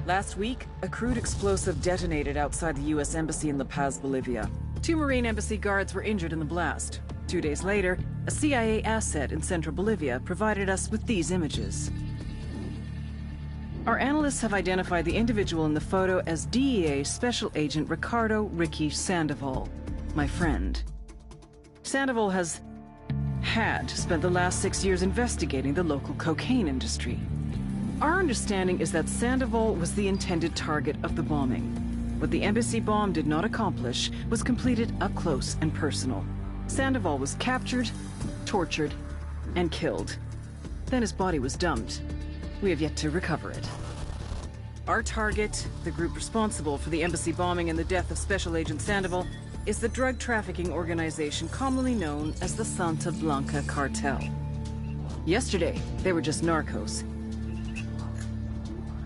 Last week, a crude explosive detonated outside the U.S. Embassy in La Paz, Bolivia. 2 Marine Embassy guards were injured in the blast. 2 days later, a CIA asset in central Bolivia provided us with these images. Our analysts have identified the individual in the photo as DEA Special Agent Ricardo Ricky Sandoval, my friend. Sandoval had spent the last 6 years investigating the local cocaine industry. Our understanding is that Sandoval was the intended target of the bombing. What the embassy bomb did not accomplish was completed up close and personal. Sandoval was captured, tortured, and killed. Then his body was dumped. We have yet to recover it. Our target, the group responsible for the embassy bombing and the death of Special Agent Sandoval, is the drug trafficking organization commonly known as the Santa Blanca Cartel. Yesterday, they were just narcos.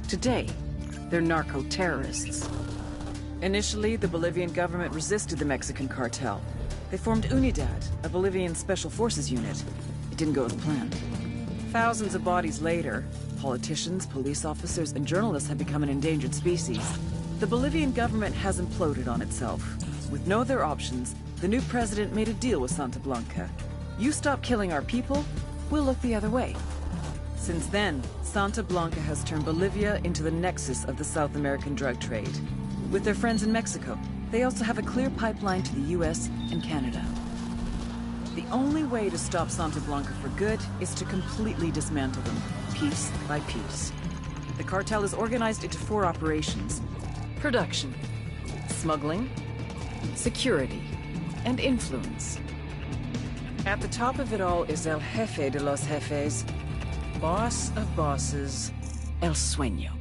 Today, they're narco-terrorists. Initially, the Bolivian government resisted the Mexican cartel. They formed UNIDAD, a Bolivian special forces unit. It didn't go as planned. Thousands of bodies later, politicians, police officers, and journalists have become an endangered species. The Bolivian government has imploded on itself. With no other options, the new president made a deal with Santa Blanca. You stop killing our people, we'll look the other way. Since then, Santa Blanca has turned Bolivia into the nexus of the South American drug trade. With their friends in Mexico, they also have a clear pipeline to the US and Canada. The only way to stop Santa Blanca for good is to completely dismantle them, piece by piece. The cartel is organized into 4 operations: production, smuggling, security, and influence. At the top of it all is El Jefe de los Jefes, boss of bosses, El Sueño.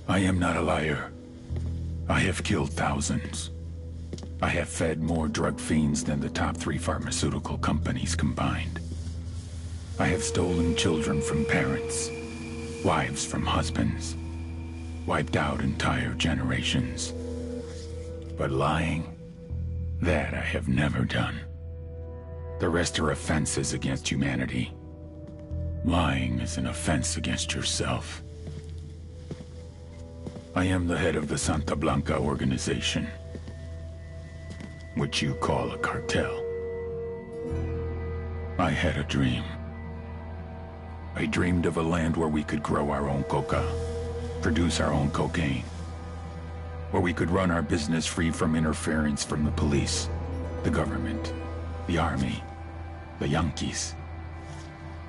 I am not a liar. I have killed thousands. I have fed more drug fiends than the top 3 pharmaceutical companies combined. I have stolen children from parents, wives from husbands, wiped out entire generations. But lying, that I have never done. The rest are offenses against humanity. Lying is an offense against yourself. I am the head of the Santa Blanca organization, which you call a cartel. I had a dream. I dreamed of a land where we could grow our own coca, produce our own cocaine, where we could run our business free from interference from the police, the government, the army, the Yankees.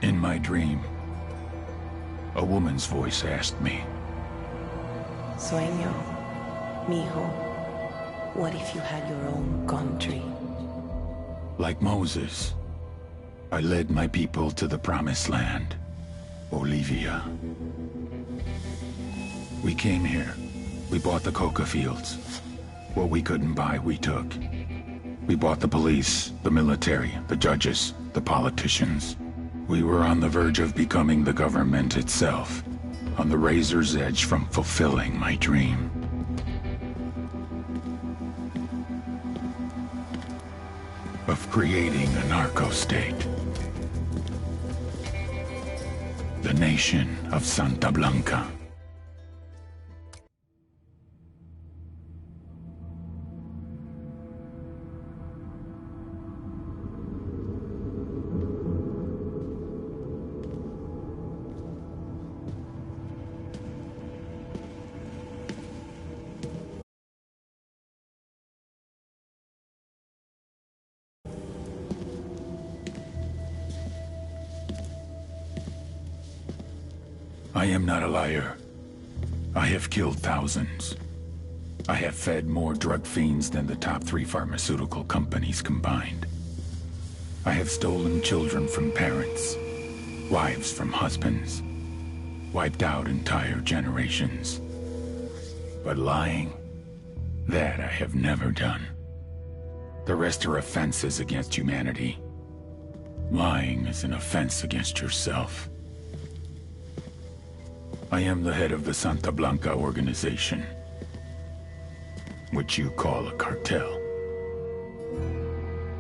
In my dream, a woman's voice asked me, Sueño, mijo, what if you had your own country? Like Moses, I led my people to the promised land, Bolivia. We came here. We bought the coca fields. What we couldn't buy, we took. We bought the police, the military, the judges, the politicians. We were on the verge of becoming the government itself, on the razor's edge from fulfilling my dream. Of creating a narco-state. The nation of Santa Blanca. I am not a liar. I have killed thousands. I have fed more drug fiends than the top 3 pharmaceutical companies combined. I have stolen children from parents, wives from husbands, wiped out entire generations. But lying, that I have never done. The rest are offenses against humanity. Lying is an offense against yourself. I am the head of the Santa Blanca organization, which you call a cartel.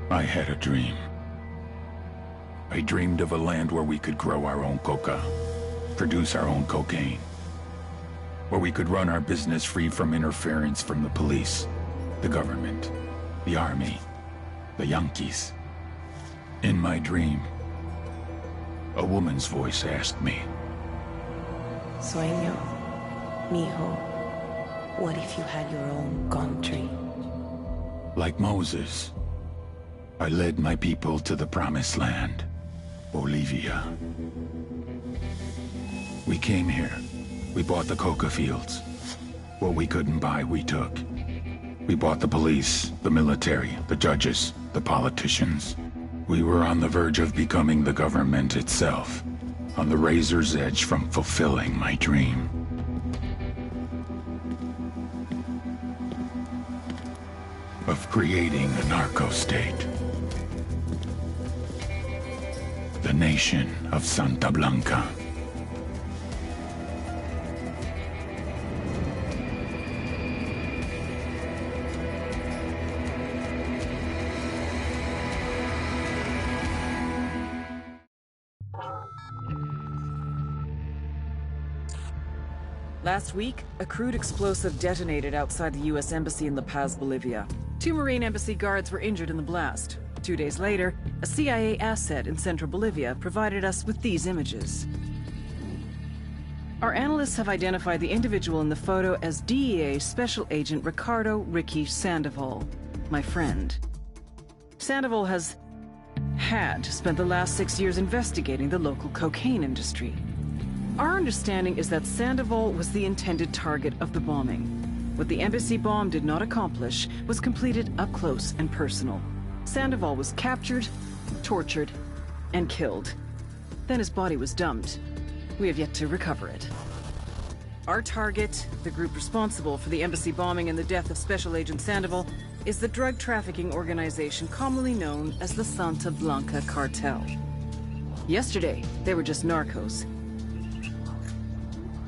I had a dream. I dreamed of a land where we could grow our own coca, produce our own cocaine, where we could run our business free from interference from the police, the government, the army, the Yankees. In my dream, a woman's voice asked me, Sueño, mijo, what if you had your own country? like Moses, I led my people to the promised land, Bolivia. We came here. We bought the coca fields. What we couldn't buy, we took. We bought the police, the military, the judges, the politicians. We were on the verge of becoming the government itself, on the razor's edge from fulfilling my dream. Of creating a narco-state. The nation of Santa Blanca. Last week, a crude explosive detonated outside the U.S. Embassy in La Paz, Bolivia. 2 Marine Embassy guards were injured in the blast. 2 days later, a CIA asset in central Bolivia provided us with these images. Our analysts have identified the individual in the photo as DEA Special Agent Ricardo Ricky Sandoval, my friend. Sandoval had spent the last 6 years investigating the local cocaine industry. Our understanding is that Sandoval was the intended target of the bombing. What the embassy bomb did not accomplish was completed up close and personal. Sandoval was captured, tortured, and killed. Then his body was dumped. We have yet to recover it. Our target, the group responsible for the embassy bombing and the death of Special Agent Sandoval, is the drug trafficking organization commonly known as the Santa Blanca Cartel. Yesterday, they were just narcos.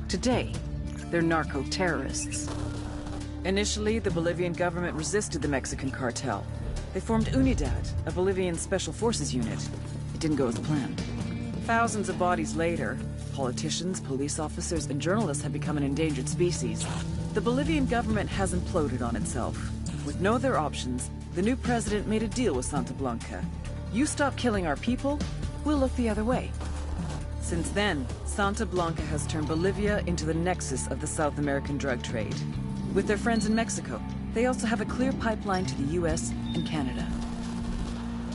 Today, they're narco-terrorists. Initially, the Bolivian government resisted the Mexican cartel. They formed Unidad, a Bolivian special forces unit. It didn't go as planned. Thousands of bodies later, politicians, police officers, and journalists have become an endangered species. The Bolivian government has imploded on itself. With no other options, the new president made a deal with Santa Blanca. You stop killing our people, we'll look the other way. Since then, Santa Blanca has turned Bolivia into the nexus of the South American drug trade. With their friends in Mexico, they also have a clear pipeline to the US and Canada.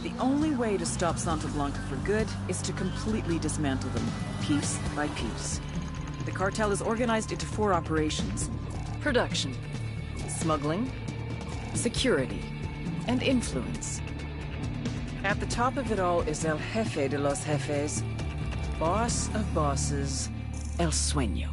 The only way to stop Santa Blanca for good is to completely dismantle them, piece by piece. The cartel is organized into 4 operations: production, smuggling, security, and influence. At the top of it all is El Jefe de los Jefes, boss of bosses, El Sueño.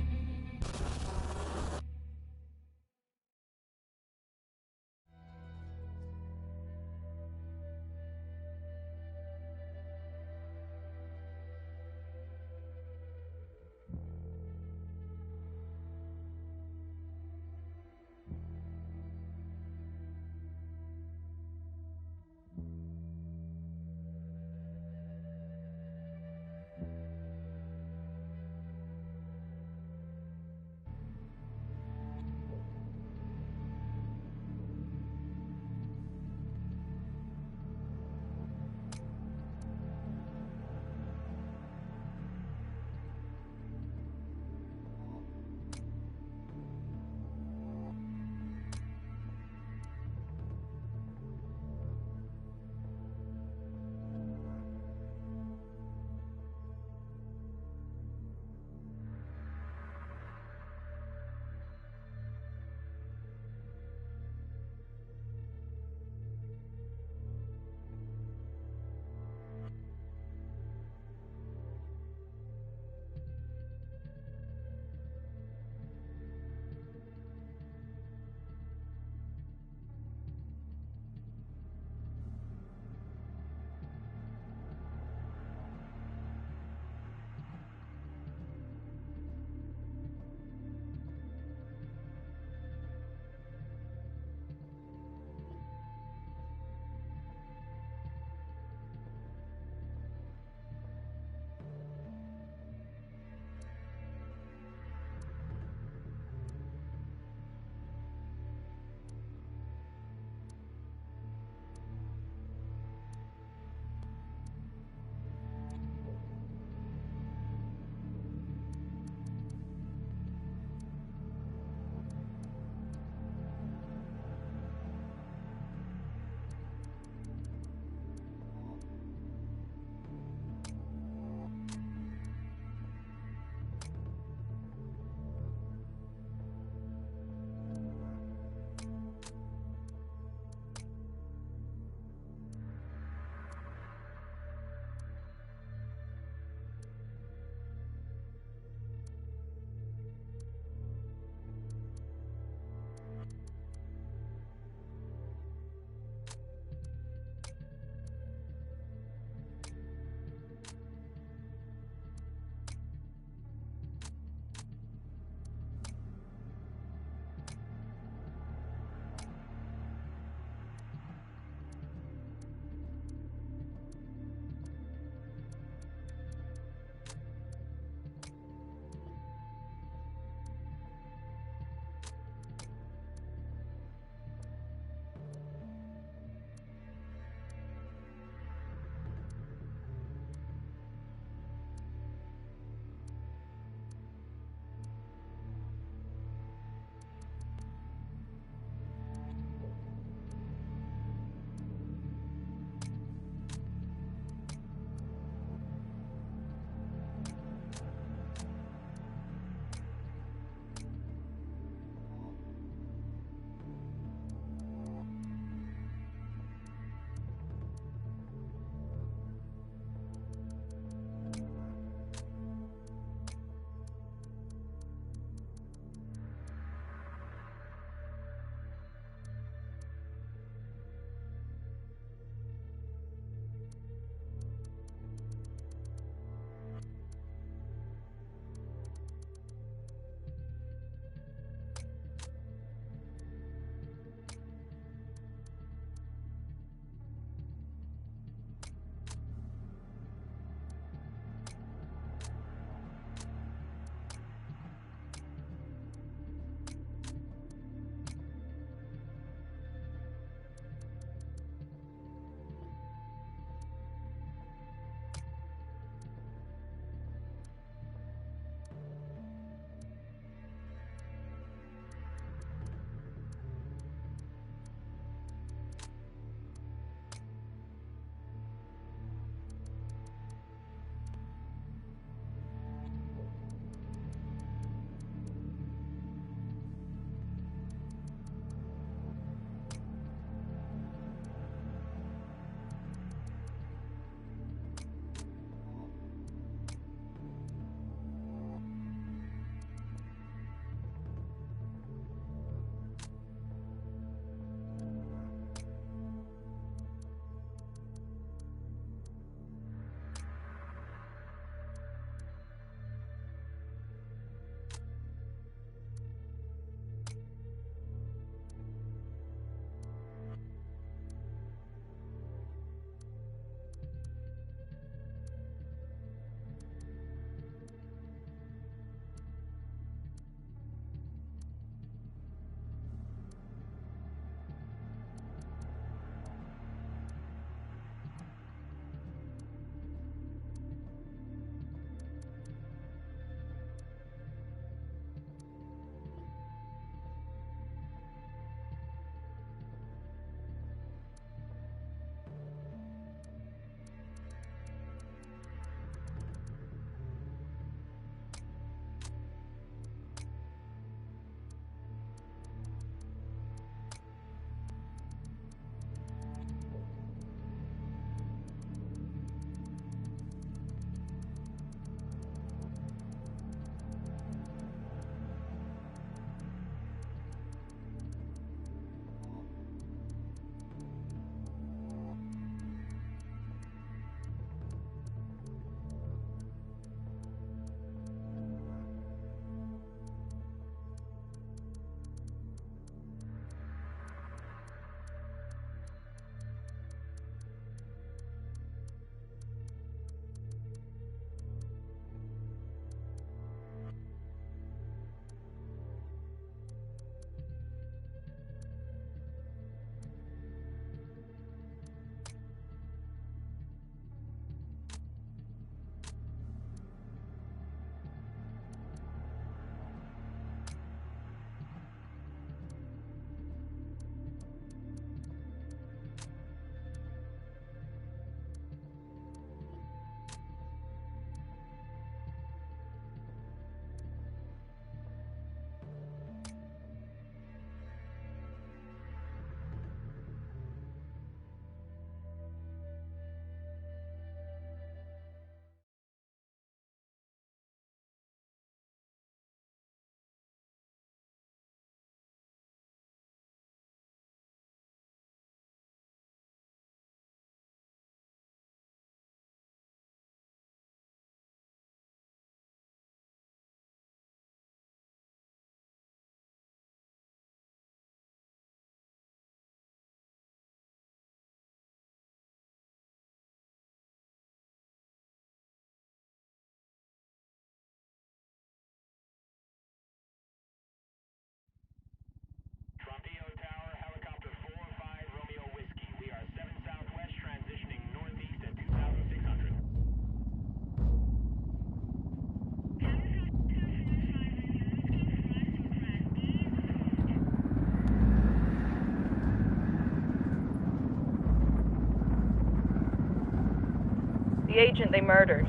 The agent they murdered.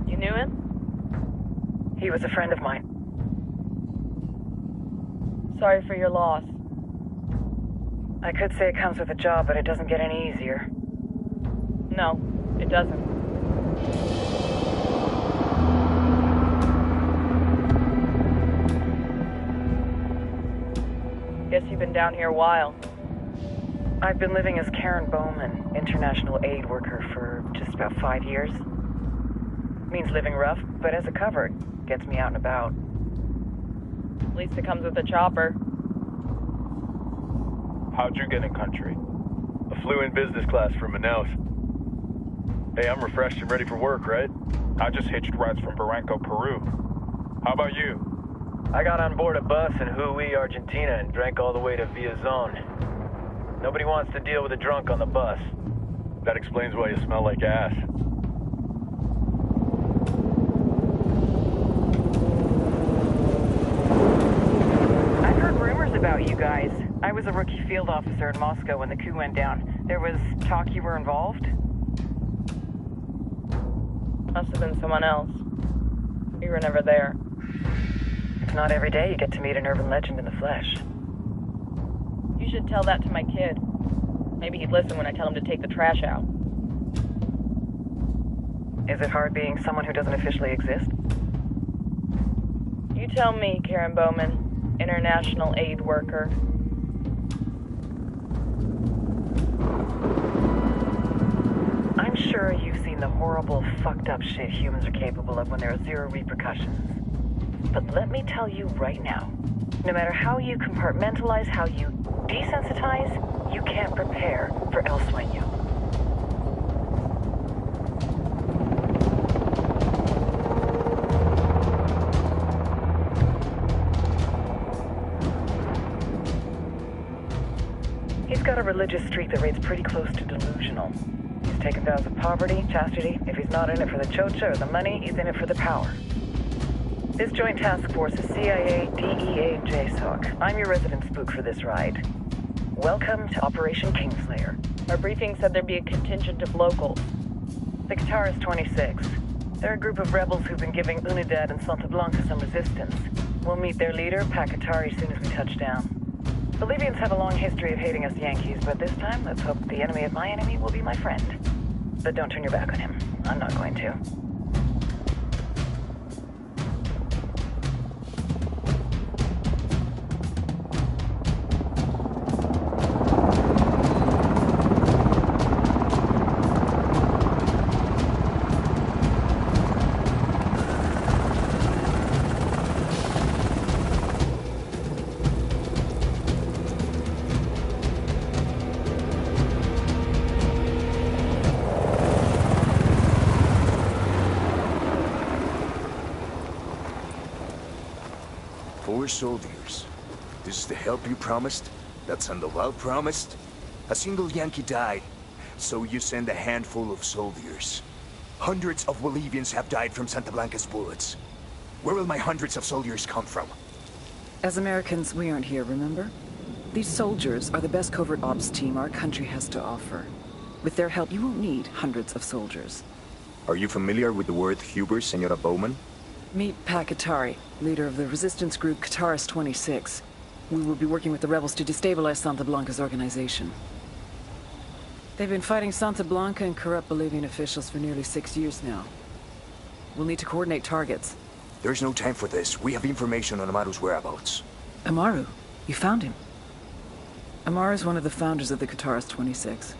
You knew him? He was a friend of mine. Sorry for your loss. I could say it comes with a job, but it doesn't get any easier. No, it doesn't. Guess you've been down here a while. I've been living as Karen Bowman, international aid worker, for just about 5 years. Means living rough, but as a cover, gets me out and about. At least it comes with a chopper. How'd you get in country? I flew in business class from Manaus. Hey, I'm refreshed and ready for work, right? I just hitched rides from Barranco, Peru. How about you? I got on board a bus in Jujuy, Argentina, and drank all the way to Villazón. Nobody wants to deal with a drunk on the bus. That explains why you smell like ass. I've heard rumors about you guys. I was a rookie field officer in Moscow when the coup went down. There was talk you were involved? Must have been someone else. We were never there. It's not every day you get to meet an urban legend in the flesh. You should tell that to my kid. Maybe he'd listen when I tell him to take the trash out. Is it hard being someone who doesn't officially exist? You tell me, Karen Bowman, international aid worker. I'm sure you've seen the horrible, fucked up shit humans are capable of when there are zero repercussions. But let me tell you right now, no matter how you compartmentalize, how you desensitize, you can't prepare for El Sueño. He's got a religious streak that rates pretty close to delusional. He's taken vows of poverty, chastity. If he's not in it for the chocha or the money, he's in it for the power. This joint task force is CIA, DEA, and JSOC. I'm your resident spook for this ride. Welcome to Operation Kingslayer. Our briefing said there'd be a contingent of locals. The Guitarist 26. They're a group of rebels who've been giving Unidad and Santa Blanca some resistance. We'll meet their leader, Pakatari, as soon as we touch down. Bolivians have a long history of hating us Yankees, but this time, let's hope the enemy of my enemy will be my friend. But don't turn your back on him. I'm not going to. Soldiers. This is the help you promised? That Sandoval promised? A single Yankee died, so you send a handful of soldiers. Hundreds of Bolivians have died from Santa Blanca's bullets. Where will my hundreds of soldiers come from? As Americans, we aren't here, remember? These soldiers are the best covert ops team our country has to offer. With their help, you won't need hundreds of soldiers. Are you familiar with the word Huber, Senora Bowman? Meet Pakatari, leader of the resistance group Guitarist 26. We will be working with the rebels to destabilize Santa Blanca's organization. They've been fighting Santa Blanca and corrupt Bolivian officials for nearly 6 years now. We'll need to coordinate targets. There's no time for this. We have information on Amaru's whereabouts. Amaru? You found him? Amaru's one of the founders of the Guitarist 26.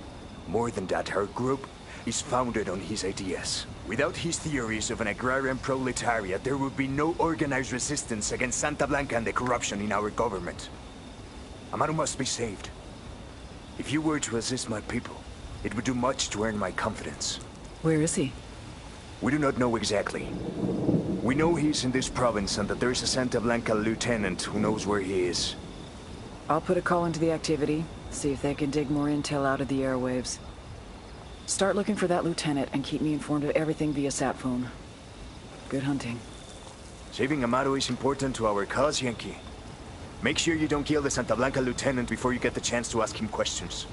More than that, her group is founded on his ideas. Without his theories of an agrarian proletariat, there would be no organized resistance against Santa Blanca and the corruption in our government. Amaru must be saved. If you were to assist my people, it would do much to earn my confidence. Where is he? We do not know exactly. We know he's in this province and that there's a Santa Blanca lieutenant who knows where he is. I'll put a call into the activity, see if they can dig more intel out of the airwaves. Start looking for that lieutenant and keep me informed of everything via sat phone. Good hunting. Saving Amaru is important to our cause, Yankee. Make sure you don't kill the Santa Blanca lieutenant before you get the chance to ask him questions.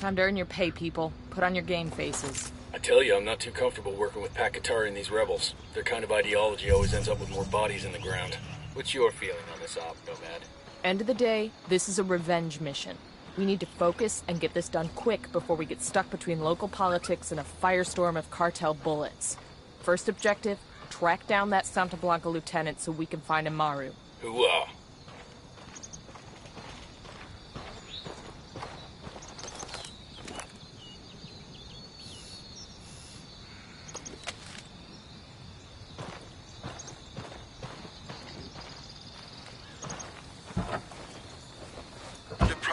Time to earn your pay, people. Put on your game faces. I tell you, I'm not too comfortable working with Pakatari and these rebels. Their kind of ideology always ends up with more bodies in the ground. What's your feeling on this op, Nomad? End of the day, this is a revenge mission. We need to focus and get this done quick before we get stuck between local politics and a firestorm of cartel bullets. First objective, track down that Santa Blanca lieutenant so we can find Amaru. Hooah!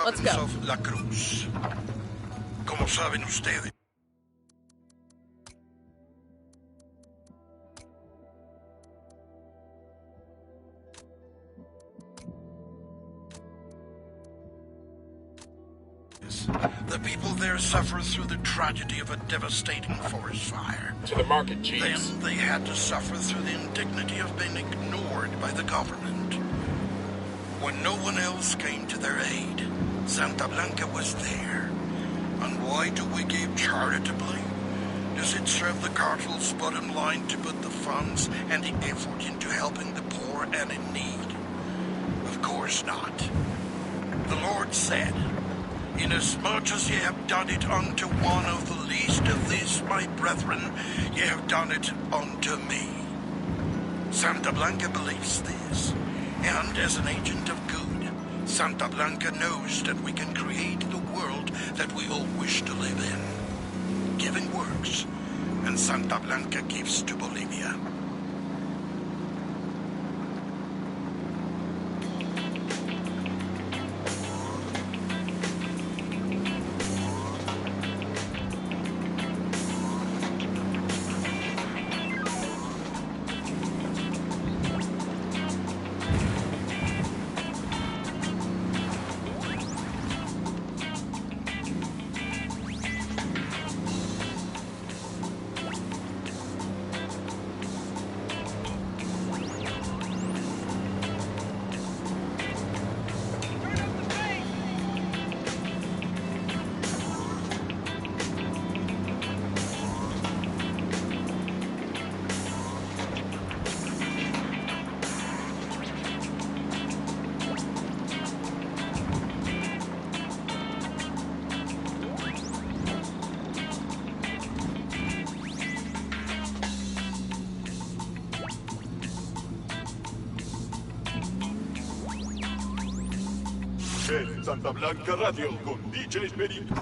Let's go. Of La Cruz. Como saben ustedes. The people there suffer through the tragedy of a devastating forest fire. To the market, jeeps. Then they had to suffer through the indignity of being ignored by the government. When no one else came to their aid, Santa Blanca was there. And why do we give charitably? Does it serve the cartel's bottom line to put the funds and the effort into helping the poor and in need? Of course not. The Lord said, "Inasmuch as ye have done it unto one of the least of these, my brethren, ye have done it unto me." Santa Blanca believes this, and as an agent of good, Santa Blanca knows that we can create the world that we all wish to live in. Giving works, and Santa Blanca gives to Bolivia. Santa Blanca Radio con DJ Perito.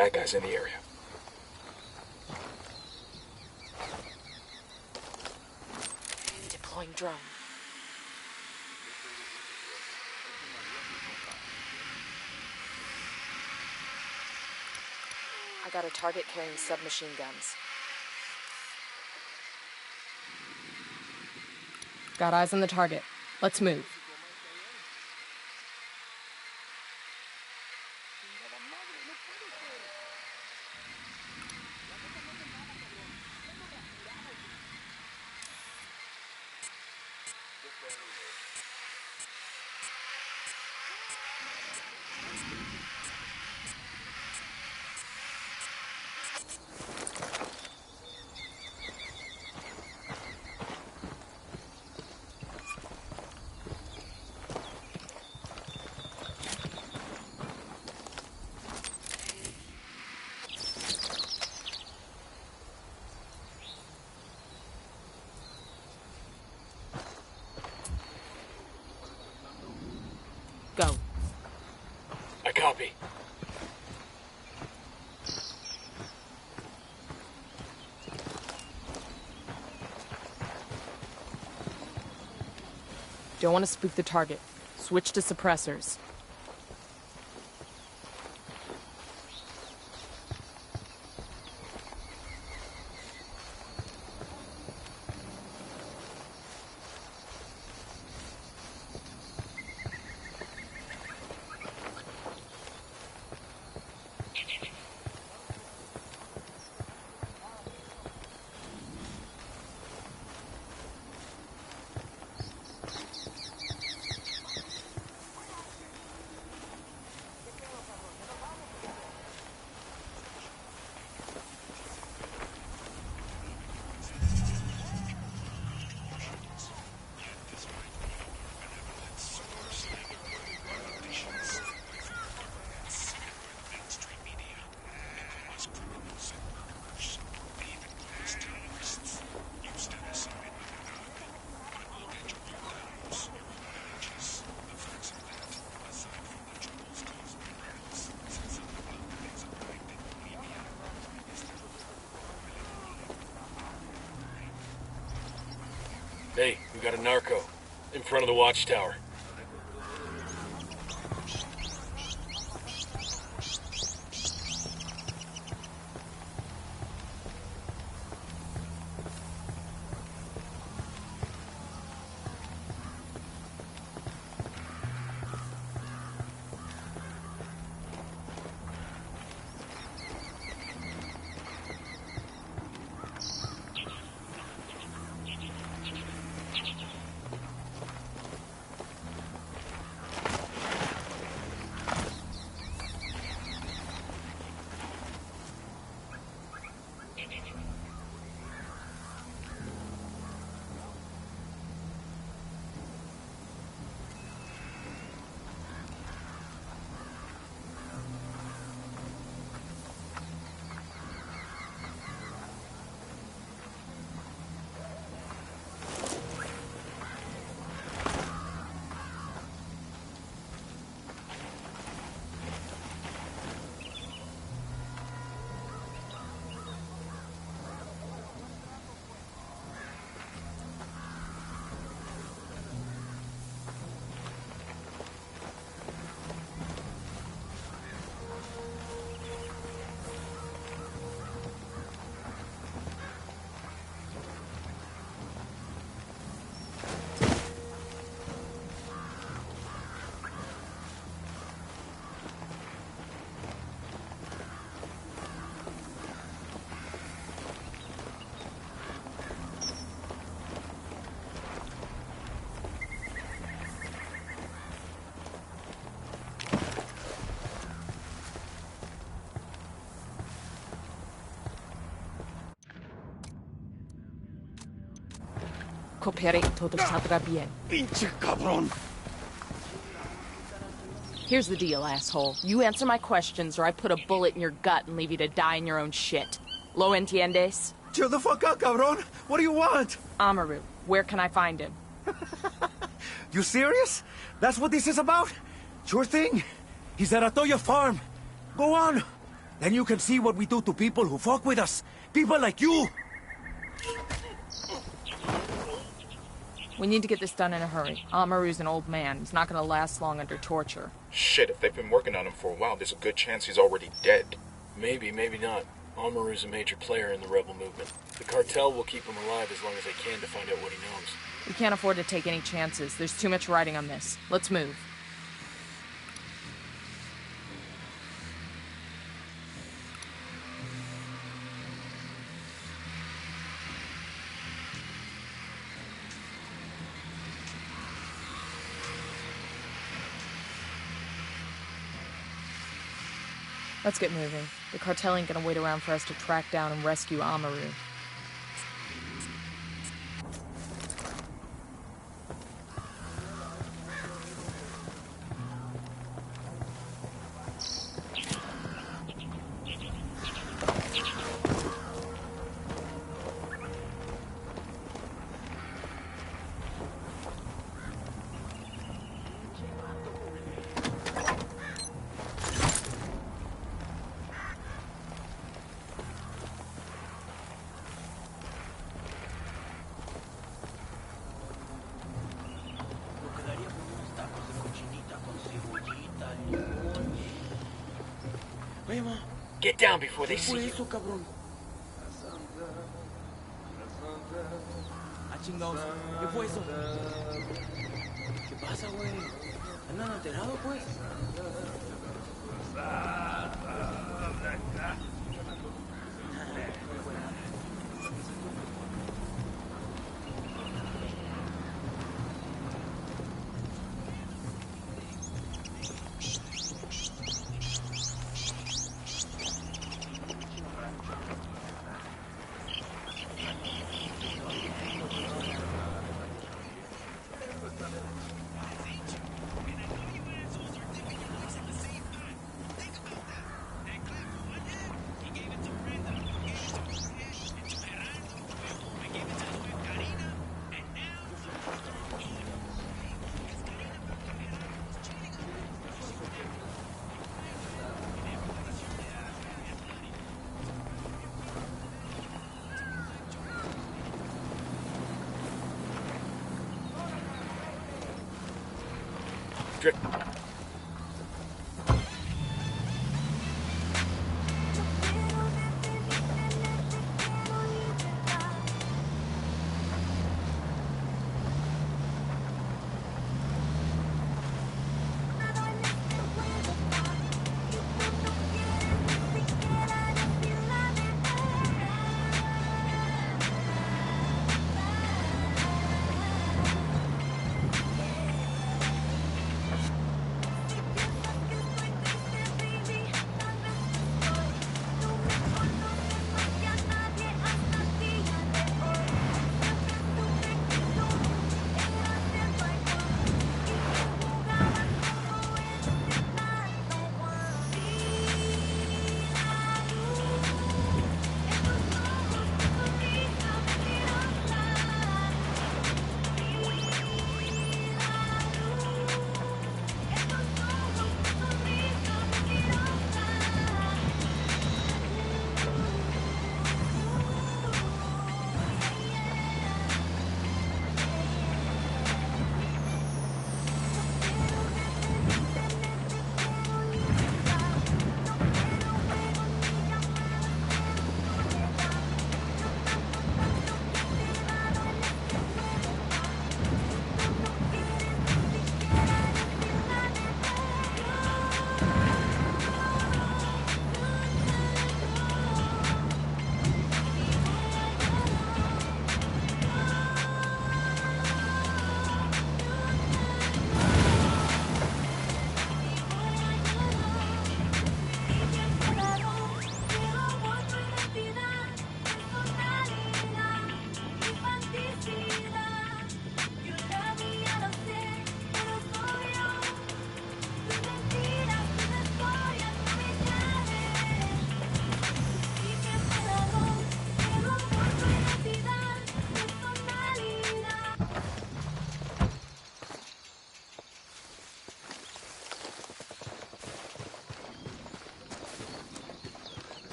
Bad guys in the area. Deploying drone. I got a target carrying submachine guns. Got eyes on the target. Let's move. Go. I copy. Don't want to spook the target. Switch to suppressors. Hey, we got a narco in front of the watchtower. Coopere y todo saldrá bien. Pinche cabrón. Here's the deal, asshole. You answer my questions or I put a bullet in your gut and leave you to die in your own shit. Lo entiendes? Chill the fuck out, cabrón. What do you want? Amaru, where can I find him? You serious? That's what this is about? Sure thing. He's at Atoya Farm. Go on. Then you can see what we do to people who fuck with us. People like you. We need to get this done in a hurry. Amaru's an old man. He's not gonna last long under torture. Shit, if they've been working on him for a while, there's a good chance he's already dead. Maybe, maybe not. Amaru's a major player in the rebel movement. The cartel will keep him alive as long as they can to find out what he knows. We can't afford to take any chances. There's too much riding on this. Let's move. Let's get moving. The cartel ain't gonna wait around for us to track down and rescue Amaru. Get down before they see you. Ah, chingados. ¿Qué fue eso? ¿Qué pasa, güey? ¿Andan alterados, pues? Drip.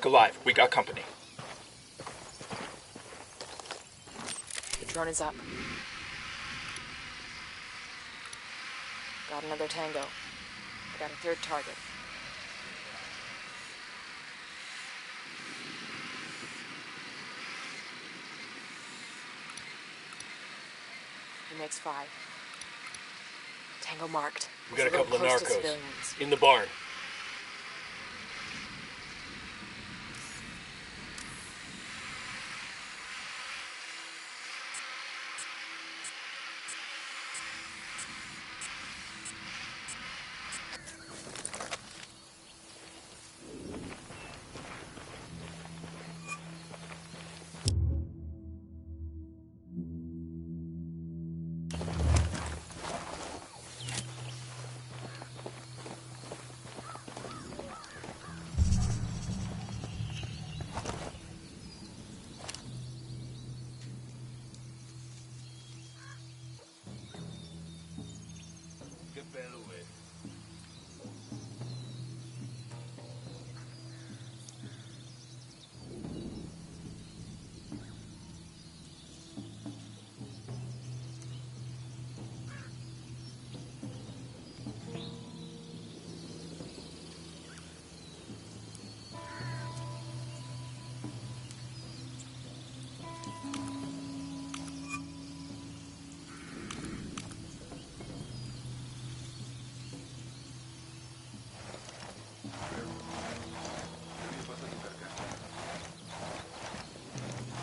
look alive. We got company. The drone is up. Got another tango. I got a third target. He makes 5. Tango marked. We got a couple of Close to narcos. civilians. In the barn.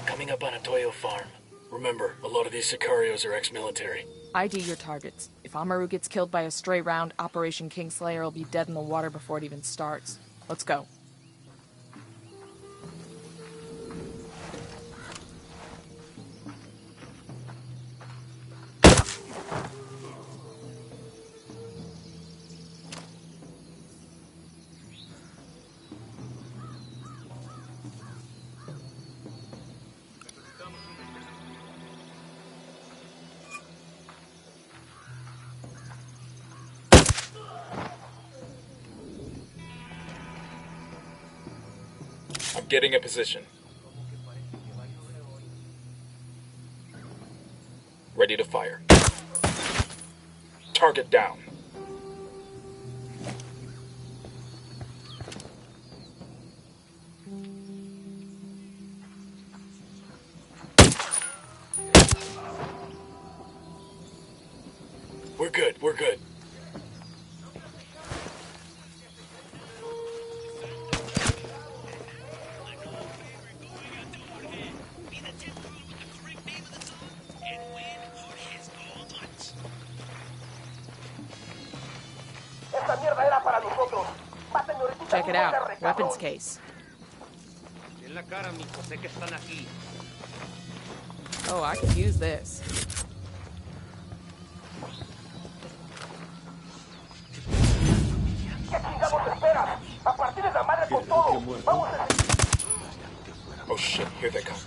Coming up on a Toyo farm. Remember, a lot of these sicarios are ex-military. ID your targets. If Amaru gets killed by a stray round, Operation Kingslayer will be dead in the water before it even starts. Let's go. I'm getting a position. Ready to fire. Target down. We're good, we're good. Check it out. Weapons case. Oh, I could use this. Oh shit, here they come.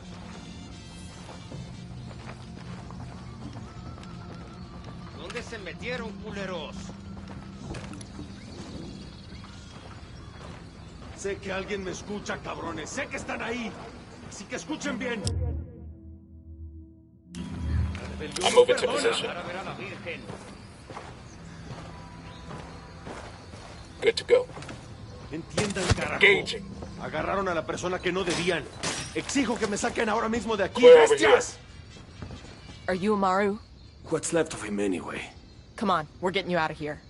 ¿Dónde se metieron, culeros? Sé que alguien me escucha, cabrones. Sé que están ahí. Así que escuchen bien. I'll move into position. Good to go. Entiendan, carajo. Engaging. Agarraron a la persona que no debían. Exijo que me saquen ahora mismo de aquí, Clear over bestias. Are you Amaru? What's left of him anyway? Come on, we're getting you out of here.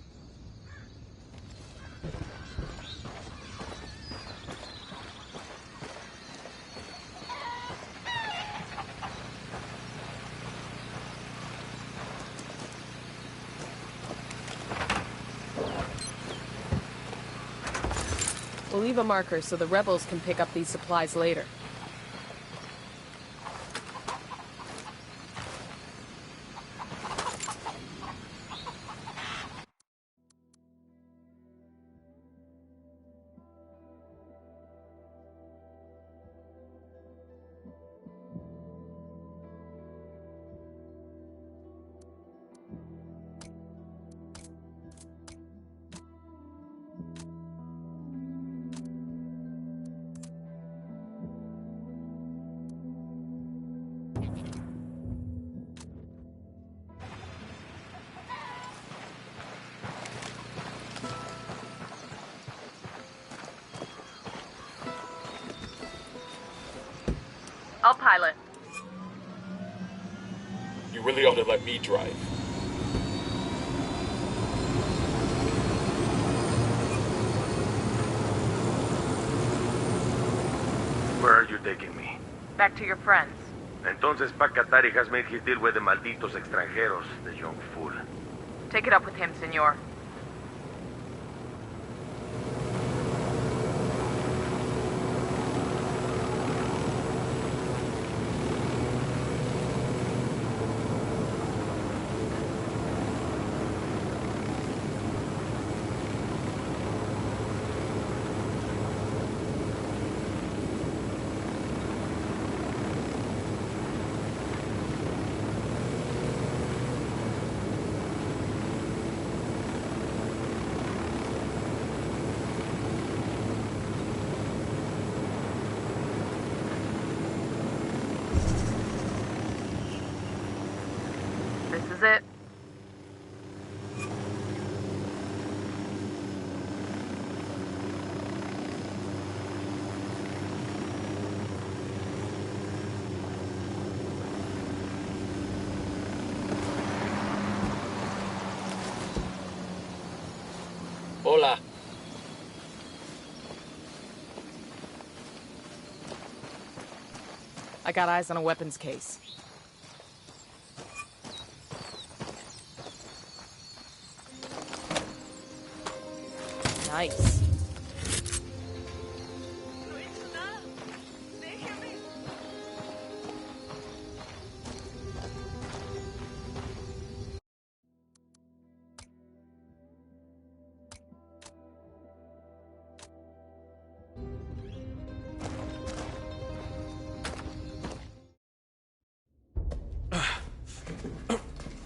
We'll leave a marker so the rebels can pick up these supplies later. pilot. You really ought to let me drive. Where are you taking me? Back to your friends. Entonces Pacatari has made his deal with the malditos extranjeros, the young fool. Take it up with him, senor. This is it. Hola. I got eyes on a weapons case. Nice.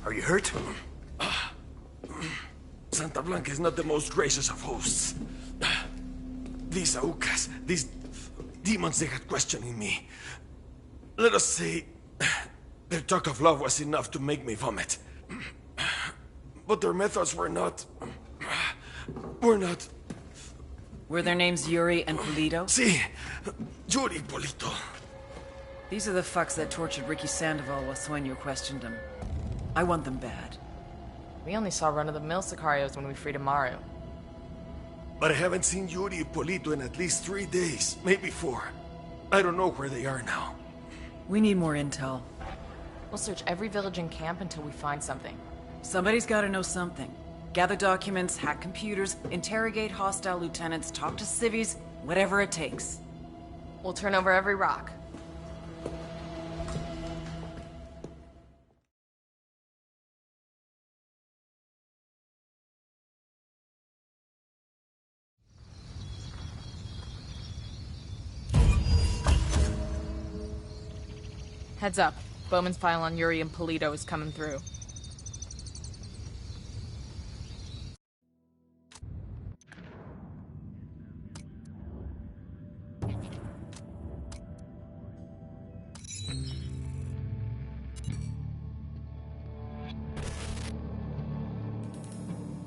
Are you hurt? Santa Blanca is not the most gracious of hosts. These Aucas, these demons they had questioning me. Let us say, their talk of love was enough to make me vomit. But their methods were not... Were their names Yuri and Polito? Si, Yuri Polito. These are the fucks that tortured Ricky Sandoval while Sueño questioned him. I want them bad. We only saw run-of-the-mill Sicarios when we freed Amaru. But I haven't seen Yuri and Polito in at least 3 days, maybe 4. I don't know where they are now. We need more intel. We'll search every village and camp until we find something. Somebody's gotta know something. Gather documents, hack computers, interrogate hostile lieutenants, talk to civvies, whatever it takes. We'll turn over every rock. Heads up. Bowman's file on Yuri and Polito is coming through.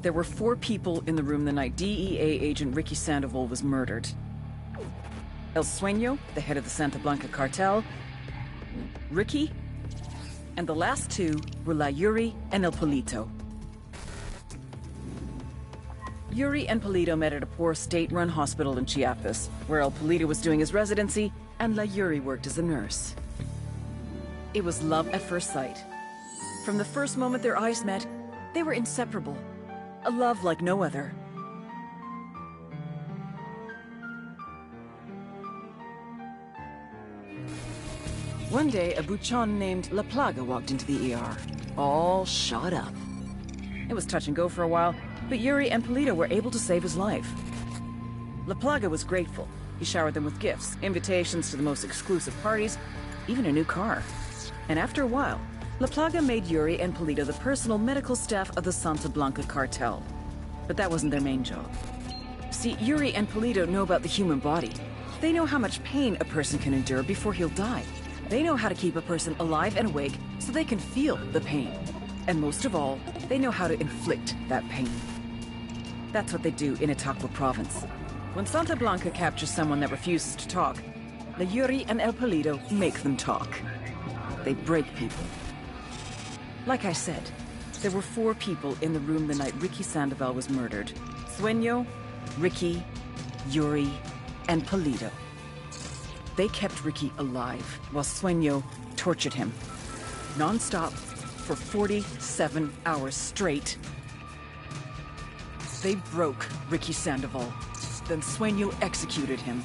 There were 4 people in the room the night DEA agent Ricky Sandoval was murdered. El Sueño, the head of the Santa Blanca cartel, Ricky, and the last 2 were La Yuri and El Polito. Yuri and Polito met at a poor state-run hospital in Chiapas, where El Polito was doing his residency and La Yuri worked as a nurse. It was love at first sight. From the first moment their eyes met, they were inseparable. A love like no other. One day, a buchon named La Plaga walked into the ER, all shot up. It was touch and go for a while, but Yuri and Polito were able to save his life. La Plaga was grateful. He showered them with gifts, invitations to the most exclusive parties, even a new car. And after a while, La Plaga made Yuri and Polito the personal medical staff of the Santa Blanca cartel. But that wasn't their main job. See, Yuri and Polito know about the human body. They know how much pain a person can endure before he'll die. They know how to keep a person alive and awake so they can feel the pain. And most of all, they know how to inflict that pain. That's what they do in Itaqua province. When Santa Blanca captures someone that refuses to talk, The Yuri and El Polito make them talk. They break people. Like I said, there were 4 people in the room the night Ricky Sandoval was murdered. Sueño, Ricky, Yuri, and Polito. They kept Ricky alive while Sueño tortured him. Non-stop for 47 hours straight. They broke Ricky Sandoval. Then Sueño executed him.